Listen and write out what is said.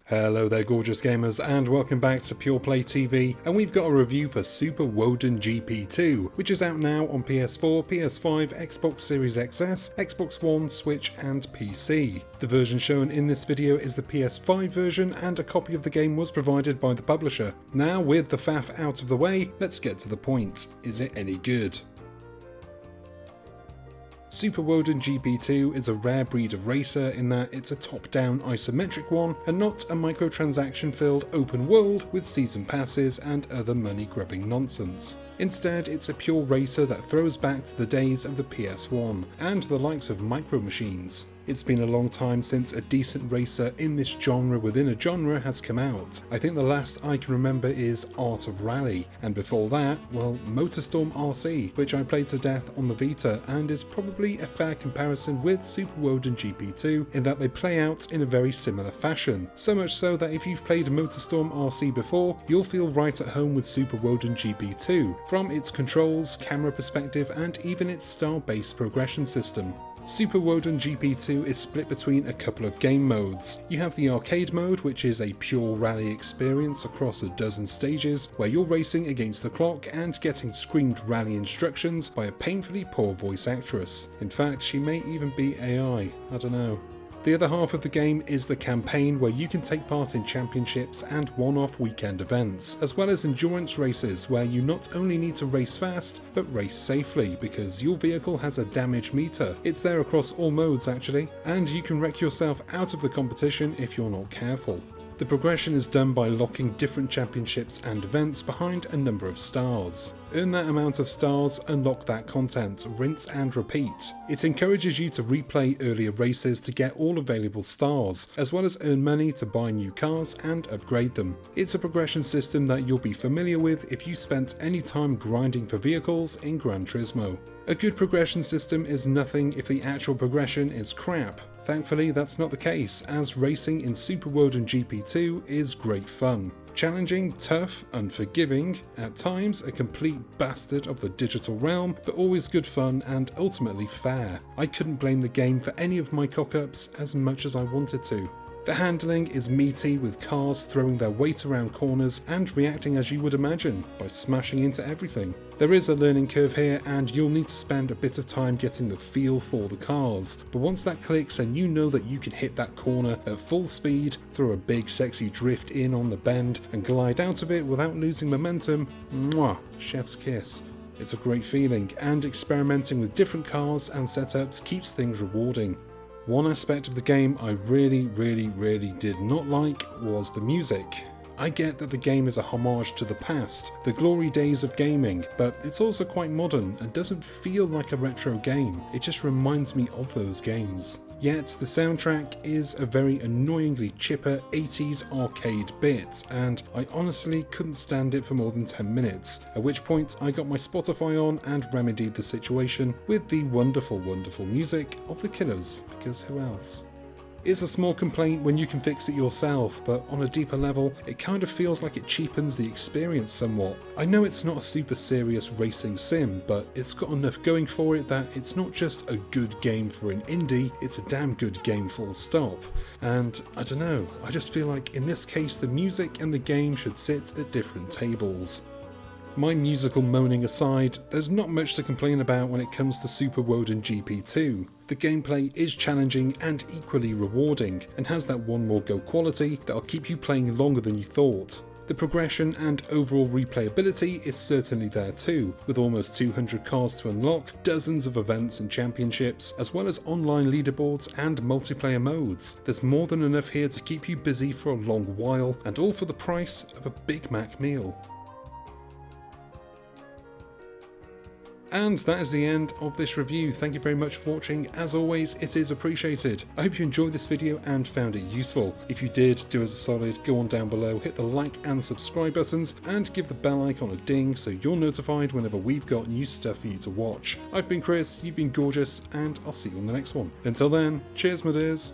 Hello there gorgeous gamers and welcome back to Pure Play TV, and we've got a review for Super Woden GP 2, which is out now on PS4, PS5, Xbox Series XS, Xbox One, Switch and PC. The version shown in this video is the PS5 version and a copy of the game was provided by the publisher. Now with the faff out of the way, let's get to the point. Is it any good? Super Woden GP2 is a rare breed of racer in that it's a top-down isometric one and not a microtransaction-filled open world with season passes and other money-grubbing nonsense. Instead, it's a pure racer that throws back to the days of the PS1 and the likes of Micro Machines. It's been a long time since a decent racer in this genre within a genre has come out. I think the last I can remember is Art of Rally, and before that, well, MotorStorm RC, which I played to death on the Vita and is probably a fair comparison with Super Woden GP2 in that they play out in a very similar fashion. So much so that if you've played MotorStorm RC before, you'll feel right at home with Super Woden GP2, from its controls, camera perspective and even its star-based progression system. Super Woden GP2 is split between a couple of game modes. You have the arcade mode, which is a pure rally experience across a dozen stages where you're racing against the clock and getting screamed rally instructions by a painfully poor voice actress. In fact, she may even be AI, I don't know. The other half of the game is the campaign, where you can take part in championships and one-off weekend events, as well as endurance races where you not only need to race fast, but race safely because your vehicle has a damage meter. It's there across all modes actually, and you can wreck yourself out of the competition if you're not careful. The progression is done by locking different championships and events behind a number of stars. Earn that amount of stars, unlock that content, rinse and repeat. It encourages you to replay earlier races to get all available stars, as well as earn money to buy new cars and upgrade them. It's a progression system that you'll be familiar with if you spent any time grinding for vehicles in Gran Turismo. A good progression system is nothing if the actual progression is crap. Thankfully that's not the case, as racing in Super Woden GP2 is great fun. Challenging, tough, unforgiving, at times a complete bastard of the digital realm, but always good fun and ultimately fair. I couldn't blame the game for any of my cock-ups as much as I wanted to. The handling is meaty, with cars throwing their weight around corners and reacting as you would imagine, by smashing into everything. There is a learning curve here and you'll need to spend a bit of time getting the feel for the cars, but once that clicks and you know that you can hit that corner at full speed, throw a big sexy drift in on the bend and glide out of it without losing momentum, mwah, chef's kiss. It's a great feeling, and experimenting with different cars and setups keeps things rewarding. One aspect of the game I really did not like was the music. I get that the game is a homage to the past, the glory days of gaming, but it's also quite modern and doesn't feel like a retro game. It just reminds me of those games. Yet the soundtrack is a very annoyingly chipper 80s arcade bit, and I honestly couldn't stand it for more than 10 minutes, at which point I got my Spotify on and remedied the situation with the wonderful music of The Killers, because who else? It's a small complaint when you can fix it yourself, but on a deeper level, it kind of feels like it cheapens the experience somewhat. I know it's not a super serious racing sim, but it's got enough going for it that it's not just a good game for an indie, it's a damn good game full stop. And I don't know, I just feel like in this case the music and the game should sit at different tables. My musical moaning aside, there's not much to complain about when it comes to Super Woden GP2. The gameplay is challenging and equally rewarding, and has that one more go quality that'll keep you playing longer than you thought. The progression and overall replayability is certainly there too, with almost 200 cars to unlock, dozens of events and championships, as well as online leaderboards and multiplayer modes. There's more than enough here to keep you busy for a long while, and all for the price of a Big Mac meal. And that is the end of this review. Thank you very much for watching. As always, it is appreciated. I hope you enjoyed this video and found it useful. If you did, do us a solid, go on down below, hit the like and subscribe buttons, and give the bell icon a ding so you're notified whenever we've got new stuff for you to watch. I've been Chris, you've been gorgeous, and I'll see you on the next one. Until then, cheers my dears.